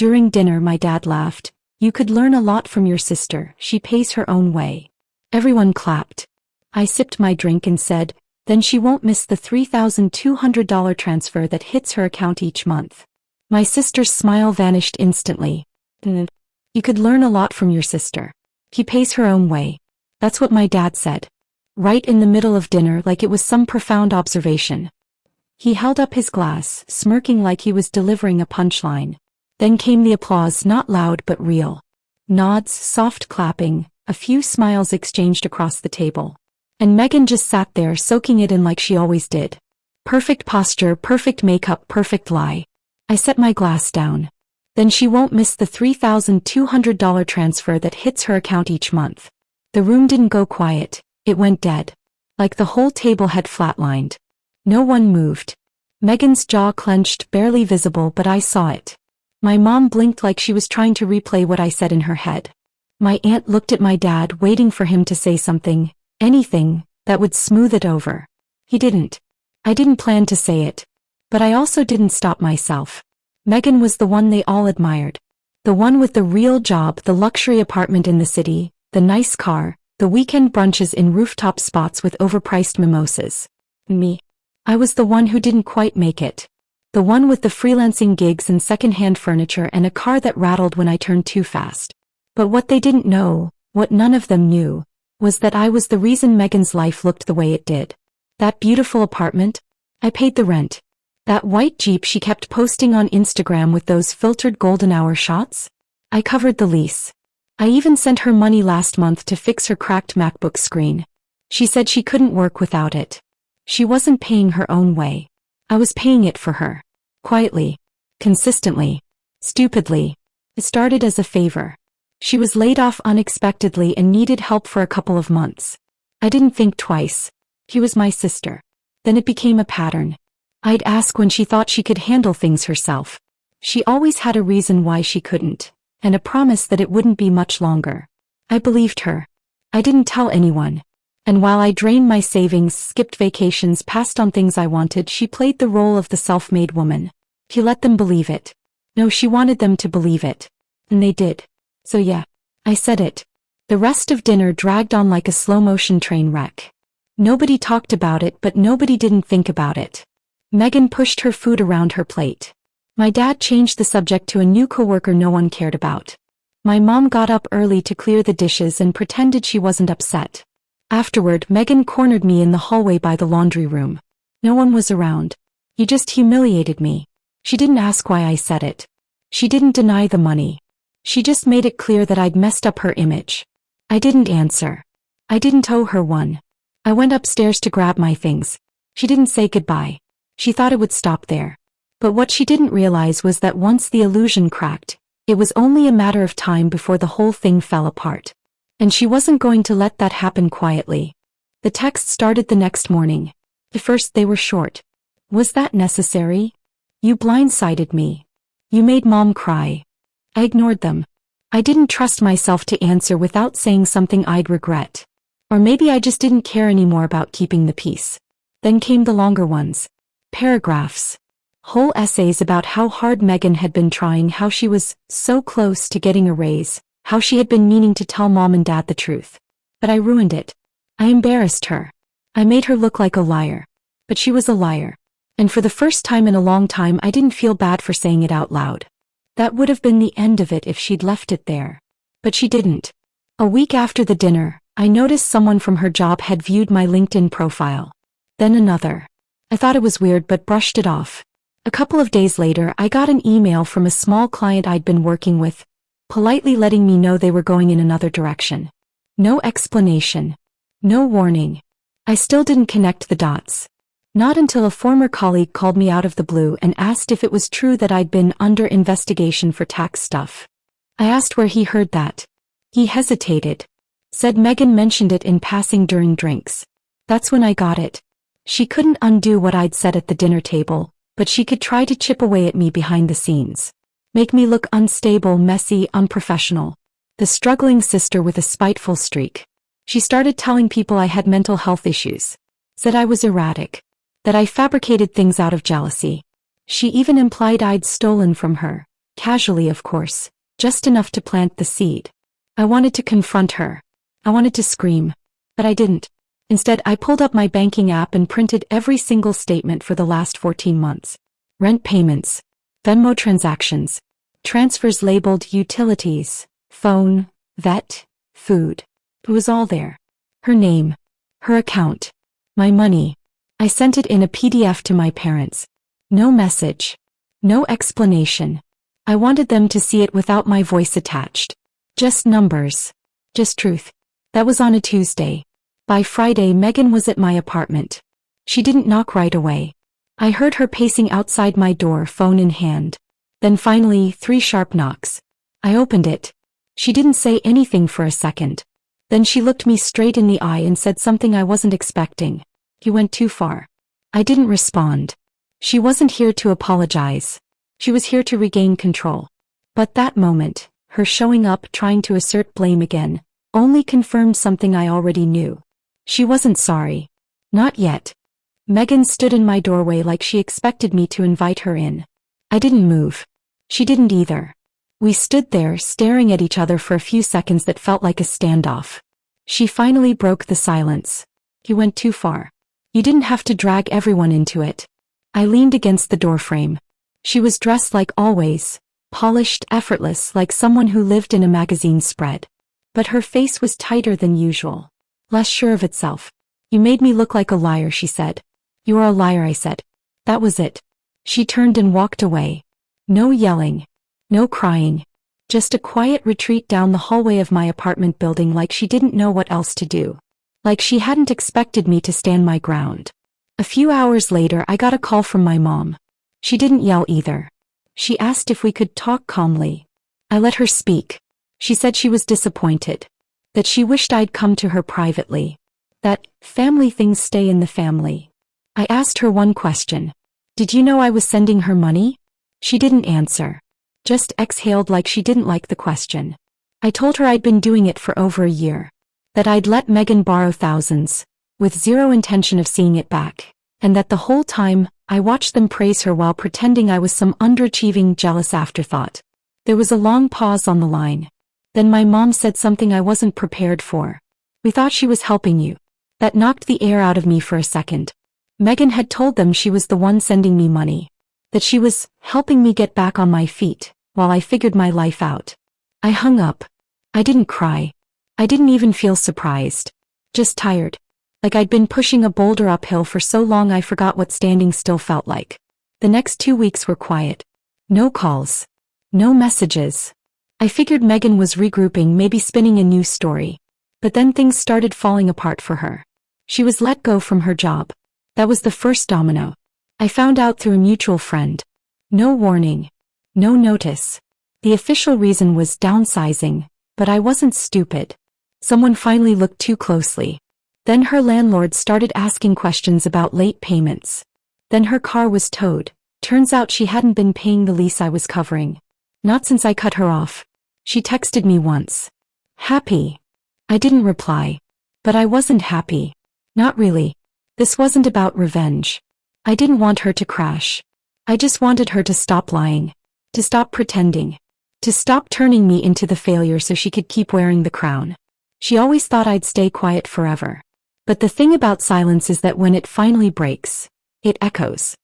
During dinner, my dad laughed. "You could learn a lot from your sister. She pays her own way." Everyone clapped. I sipped my drink and said, "Then she won't miss the $3,200 transfer that hits her account each month." My sister's smile vanished instantly. "You could learn a lot from your sister. She pays her own way." That's what my dad said. Right in the middle of dinner, like it was some profound observation. He held up his glass, smirking like he was delivering a punchline. Then came the applause, not loud but real. Nods, soft clapping, a few smiles exchanged across the table. And Megan just sat there soaking it in like she always did. Perfect posture, perfect makeup, perfect lie. I set my glass down. "Then she won't miss the $3,200 transfer that hits her account each month." The room didn't go quiet, it went dead. Like the whole table had flatlined. No one moved. Megan's jaw clenched, barely visible, but I saw it. My mom blinked like she was trying to replay what I said in her head. My aunt looked at my dad, waiting for him to say something, anything, that would smooth it over. He didn't. I didn't plan to say it. But I also didn't stop myself. Megan was the one they all admired. The one with the real job, the luxury apartment in the city, the nice car, the weekend brunches in rooftop spots with overpriced mimosas. Me. I was the one who didn't quite make it. The one with the freelancing gigs and second-hand furniture and a car that rattled when I turned too fast. But what they didn't know, what none of them knew, was that I was the reason Megan's life looked the way it did. That beautiful apartment? I paid the rent. That white Jeep she kept posting on Instagram with those filtered golden hour shots? I covered the lease. I even sent her money last month to fix her cracked MacBook screen. She said she couldn't work without it. She wasn't paying her own way. I was paying it for her. Quietly. Consistently. Stupidly. It started as a favor. She was laid off unexpectedly and needed help for a couple of months. I didn't think twice. She was my sister. Then it became a pattern. I'd ask when she thought she could handle things herself. She always had a reason why she couldn't, and a promise that it wouldn't be much longer. I believed her. I didn't tell anyone. And while I drained my savings, skipped vacations, passed on things I wanted, she played the role of the self-made woman. She let them believe it. No, she wanted them to believe it. And they did. So yeah, I said it. The rest of dinner dragged on like a slow-motion train wreck. Nobody talked about it, but nobody didn't think about it. Megan pushed her food around her plate. My dad changed the subject to a new coworker no one cared about. My mom got up early to clear the dishes and pretended she wasn't upset. Afterward, Megan cornered me in the hallway by the laundry room. No one was around. You just humiliated me. She didn't ask why I said it. She didn't deny the money. She just made it clear that I'd messed up her image. I didn't answer. I didn't owe her one. I went upstairs to grab my things. She didn't say goodbye. She thought it would stop there. But what she didn't realize was that once the illusion cracked, it was only a matter of time before the whole thing fell apart. And she wasn't going to let that happen quietly. The texts started the next morning. At first they were short. "Was that necessary? You blindsided me. You made Mom cry." I ignored them. I didn't trust myself to answer without saying something I'd regret. Or maybe I just didn't care anymore about keeping the peace. Then came the longer ones. Paragraphs. Whole essays about how hard Megan had been trying, how she was so close to getting a raise, how she had been meaning to tell Mom and Dad the truth. But I ruined it. I embarrassed her. I made her look like a liar. But she was a liar. And for the first time in a long time, I didn't feel bad for saying it out loud. That would have been the end of it if she'd left it there. But she didn't. A week after the dinner, I noticed someone from her job had viewed my LinkedIn profile. Then another. I thought it was weird but brushed it off. A couple of days later, I got an email from a small client I'd been working with, politely letting me know they were going in another direction. No explanation. No warning. I still didn't connect the dots. Not until a former colleague called me out of the blue and asked if it was true that I'd been under investigation for tax stuff. I asked where he heard that. He hesitated. Said Megan mentioned it in passing during drinks. That's when I got it. She couldn't undo what I'd said at the dinner table, but she could try to chip away at me behind the scenes. Make me look unstable, messy, unprofessional. The struggling sister with a spiteful streak. She started telling people I had mental health issues. Said I was erratic. That I fabricated things out of jealousy. She even implied I'd stolen from her. Casually, of course, just enough to plant the seed. I wanted to confront her. I wanted to scream, but I didn't. Instead, I pulled up my banking app and printed every single statement for the last 14 months. Rent payments, Venmo transactions, transfers labeled utilities, phone, vet, food. It was all there. Her name, her account, my money. I sent it in a PDF to my parents. No message. No explanation. I wanted them to see it without my voice attached. Just numbers. Just truth. That was on a Tuesday. By Friday, Megan was at my apartment. She didn't knock right away. I heard her pacing outside my door, phone in hand. Then finally, 3 sharp knocks. I opened it. She didn't say anything for a second. Then she looked me straight in the eye and said something I wasn't expecting. "You went too far." I didn't respond. She wasn't here to apologize. She was here to regain control. But that moment, her showing up trying to assert blame again, only confirmed something I already knew. She wasn't sorry. Not yet. Megan stood in my doorway like she expected me to invite her in. I didn't move. She didn't either. We stood there staring at each other for a few seconds that felt like a standoff. She finally broke the silence. "You went too far. You didn't have to drag everyone into it." I leaned against the doorframe. She was dressed like always, polished, effortless, like someone who lived in a magazine spread. But her face was tighter than usual, less sure of itself. "You made me look like a liar," she said. "You are a liar," I said. That was it. She turned and walked away. No yelling. No crying. Just a quiet retreat down the hallway of my apartment building, like she didn't know what else to do. Like she hadn't expected me to stand my ground. A few hours later, I got a call from my mom. She didn't yell either. She asked if we could talk calmly. I let her speak. She said she was disappointed. That she wished I'd come to her privately. That family things stay in the family. I asked her one question. "Did you know I was sending her money?" She didn't answer. Just exhaled like she didn't like the question. I told her I'd been doing it for over a year. That I'd let Megan borrow thousands, with zero intention of seeing it back. And that the whole time, I watched them praise her while pretending I was some underachieving, jealous afterthought. There was a long pause on the line. Then my mom said something I wasn't prepared for. "We thought she was helping you." That knocked the air out of me for a second. Megan had told them she was the one sending me money. That she was helping me get back on my feet, while I figured my life out. I hung up. I didn't cry. I didn't even feel surprised. Just tired. Like I'd been pushing a boulder uphill for so long I forgot what standing still felt like. The next 2 weeks were quiet. No calls. No messages. I figured Megan was regrouping, maybe spinning a new story. But then things started falling apart for her. She was let go from her job. That was the first domino. I found out through a mutual friend. No warning. No notice. The official reason was downsizing, but I wasn't stupid. Someone finally looked too closely. Then her landlord started asking questions about late payments. Then her car was towed. Turns out she hadn't been paying the lease I was covering. Not since I cut her off. She texted me once. "Happy?" I didn't reply. But I wasn't happy. Not really. This wasn't about revenge. I didn't want her to crash. I just wanted her to stop lying. To stop pretending. To stop turning me into the failure so she could keep wearing the crown. She always thought I'd stay quiet forever. But the thing about silence is that when it finally breaks, it echoes.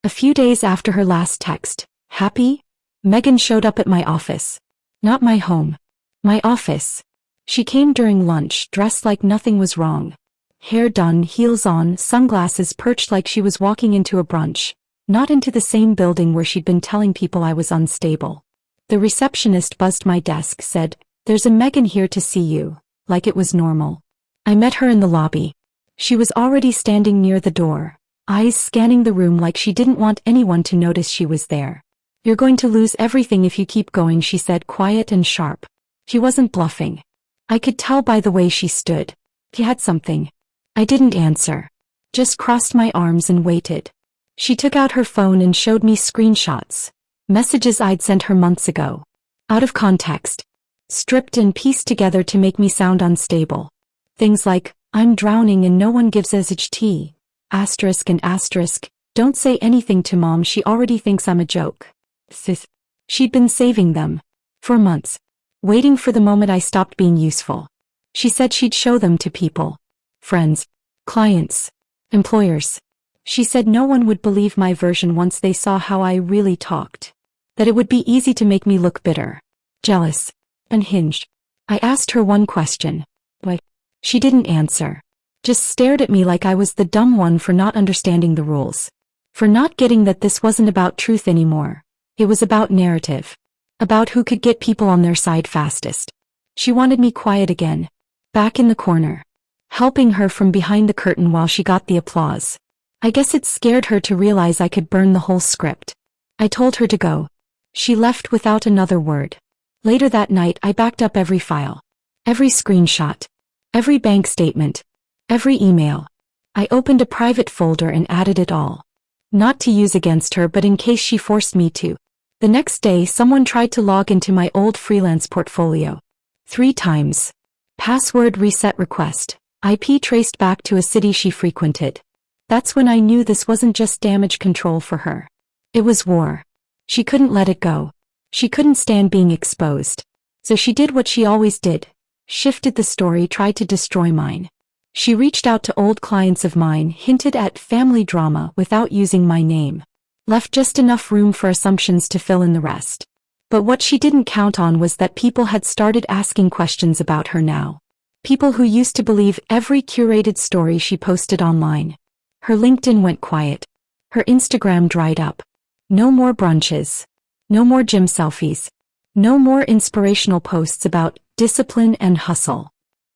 A few days after her last text, "Happy?" Megan showed up at my office. Not my home. My office. She came during lunch, dressed like nothing was wrong. Hair done, heels on, sunglasses perched like she was walking into a brunch, not into the same building where she'd been telling people I was unstable. The receptionist buzzed my desk, said, "There's a Megan here to see you," like it was normal. I met her in the lobby. She was already standing near the door, eyes scanning the room like she didn't want anyone to notice she was there. "You're going to lose everything if you keep going," she said, quiet and sharp. She wasn't bluffing. I could tell by the way she stood. She had something. I didn't answer. Just crossed my arms and waited. She took out her phone and showed me screenshots. Messages I'd sent her months ago. Out of context. Stripped and pieced together to make me sound unstable. Things like, "I'm drowning and no one gives SHT. Asterisk and asterisk. Don't say anything to mom, she already thinks I'm a joke. Sis." She'd been saving them. For months. Waiting for the moment I stopped being useful. She said she'd show them to people. Friends. Clients. Employers. She said no one would believe my version once they saw how I really talked. That it would be easy to make me look bitter. Jealous. Unhinged. I asked her one question. Why? She didn't answer. Just stared at me like I was the dumb one for not understanding the rules. For not getting that this wasn't about truth anymore. It was about narrative. About who could get people on their side fastest. She wanted me quiet again. Back in the corner. Helping her from behind the curtain while she got the applause. I guess it scared her to realize I could burn the whole script. I told her to go. She left without another word. Later that night I backed up every file. Every screenshot. Every bank statement. Every email. I opened a private folder and added it all. Not to use against her but in case she forced me to. The next day someone tried to log into my old freelance portfolio. 3 times. Password reset request. IP traced back to a city she frequented. That's when I knew this wasn't just damage control for her. It was war. She couldn't let it go. She couldn't stand being exposed. So she did what she always did. Shifted the story, tried to destroy mine. She reached out to old clients of mine, hinted at family drama without using my name. Left just enough room for assumptions to fill in the rest. But what she didn't count on was that people had started asking questions about her now. People who used to believe every curated story she posted online. Her LinkedIn went quiet. Her Instagram dried up. No more brunches. No more gym selfies. No more inspirational posts about discipline and hustle.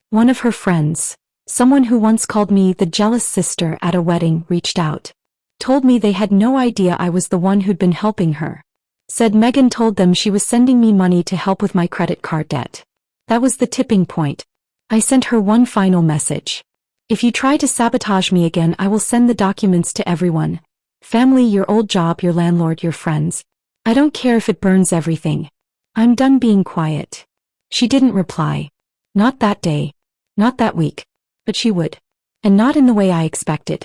One of her friends, someone who once called me the jealous sister at a wedding, reached out. Told me they had no idea I was the one who'd been helping her. Said Megan told them she was sending me money to help with my credit card debt. That was the tipping point. I sent her one final message. If you try to sabotage me again, I will send the documents to everyone. Family, your old job, your landlord, your friends. I don't care if it burns everything. I'm done being quiet. She didn't reply. Not that day. Not that week. But she would. And not in the way I expected.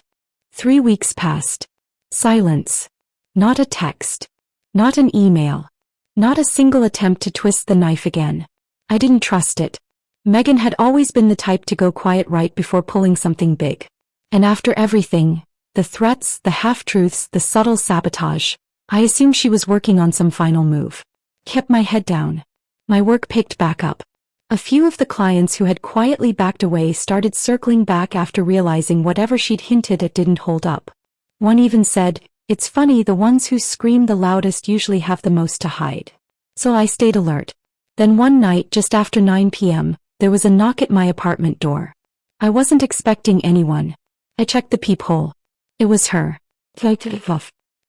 3 weeks passed. Silence. Not a text. Not an email. Not a single attempt to twist the knife again. I didn't trust it. Megan had always been the type to go quiet right before pulling something big. And after everything, the threats, the half-truths, the subtle sabotage, I assumed she was working on some final move. Kept my head down. My work picked back up. A few of the clients who had quietly backed away started circling back after realizing whatever she'd hinted at didn't hold up. One even said, "It's funny, the ones who scream the loudest usually have the most to hide." So I stayed alert. Then one night, just after 9 p.m., there was a knock at my apartment door. I wasn't expecting anyone. I checked the peephole. It was her.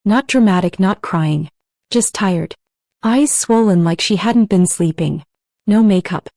Not dramatic, not crying. Just tired. Eyes swollen like she hadn't been sleeping. No makeup.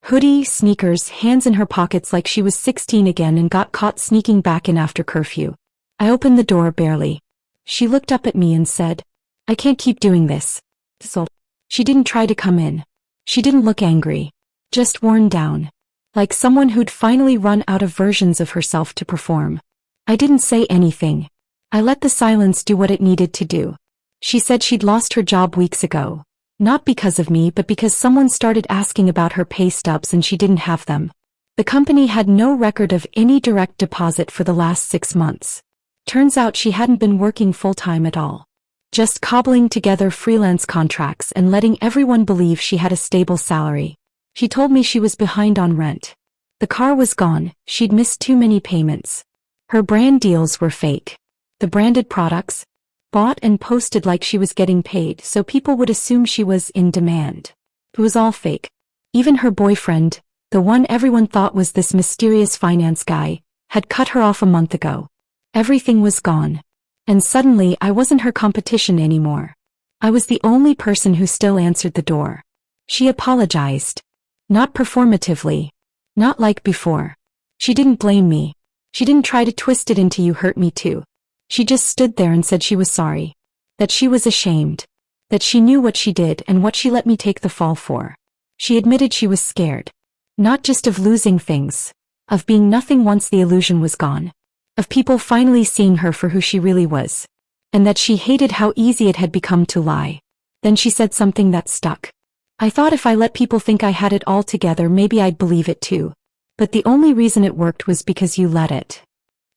Hoodie, sneakers, hands in her pockets like she was 16 again and got caught sneaking back in after curfew. I opened the door barely. She looked up at me and said, "I can't keep doing this." So, she didn't try to come in. She didn't look angry. Just worn down. Like someone who'd finally run out of versions of herself to perform. I didn't say anything. I let the silence do what it needed to do. She said she'd lost her job weeks ago. Not because of me, but because someone started asking about her pay stubs and she didn't have them. The company had no record of any direct deposit for the last 6 months. Turns out she hadn't been working full-time at all. Just cobbling together freelance contracts and letting everyone believe she had a stable salary. She told me she was behind on rent. The car was gone, she'd missed too many payments. Her brand deals were fake. The branded products, bought and posted like she was getting paid so people would assume she was in demand. It was all fake. Even her boyfriend, the one everyone thought was this mysterious finance guy, had cut her off a month ago. Everything was gone. And suddenly I wasn't her competition anymore. I was the only person who still answered the door. She apologized. Not performatively. Not like before. She didn't blame me. She didn't try to twist it into "you hurt me too." She just stood there and said she was sorry. That she was ashamed. That she knew what she did and what she let me take the fall for. She admitted she was scared. Not just of losing things. Of being nothing once the illusion was gone. Of people finally seeing her for who she really was. And that she hated how easy it had become to lie. Then she said something that stuck. I thought if I let people think I had it all together, maybe I'd believe it too. But the only reason it worked was because you let it.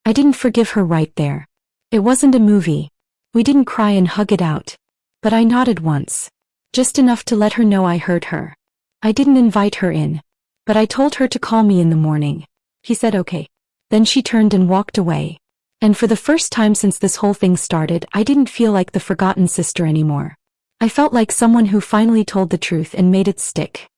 I didn't forgive her right there. It wasn't a movie. We didn't cry and hug it out. But I nodded once. Just enough to let her know I heard her. I didn't invite her in. But I told her to call me in the morning. He said okay. Then she turned and walked away. And for the first time since this whole thing started, I didn't feel like the forgotten sister anymore. I felt like someone who finally told the truth and made it stick.